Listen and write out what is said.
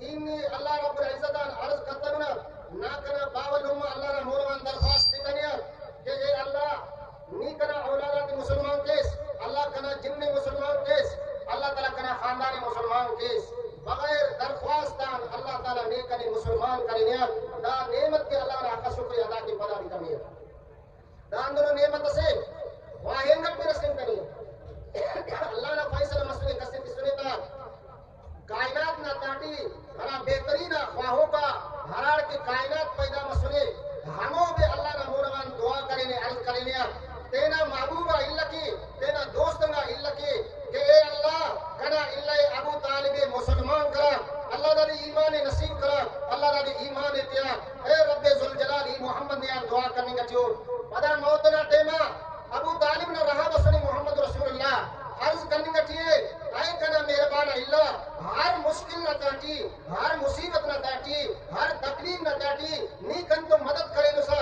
inni Allah Rabbul Izzatan arz katarna na kana bawal umma Allah ra morwan darkhast ditaniya ke ye Allah ni kana auladat musliman kes Allah kana jinne musliman kes Allah taala kana khandani musliman kes بغیر درخواستان اللہ تعالی نے کنے مسلمان کرینیا دا نعمت کے اللہ را کا شکر ادا کی پدا دی کمی دا اندر نعمت سے واہنگ پر رسن کنی اللہ نے فیصلہ مسئلے کسے کی سنتا کائنات نہ تاٹی ہرا بہترین خواہوں کا ہرار کی کائنات پیدا مسئلے ہموں بے اللہ نہ مورغان دعا کرینے عرض کرینیا تینا محبوبہ اللہ کی تینا دوستنگا اللہ کی کہ اے اللہ کنا اللہ ابو طالب مسلمان کرا اللہ دا دی ایمان نصیب کرا اللہ دا دی ایمان اتیا اے رب ذوالجلال محمد نے دعا کرنے کا چور پدا موتنا ٹیما ابو طالب نے رہا بسنی محمد رسول اللہ عرض کرنے کا چیئے اے کنا مہربان اللہ ہر مشکل نہ تاٹی ہر مصیبت نہ تاٹی ہر تکلیف نہ تاٹی نیکن تو مدد کرے نسا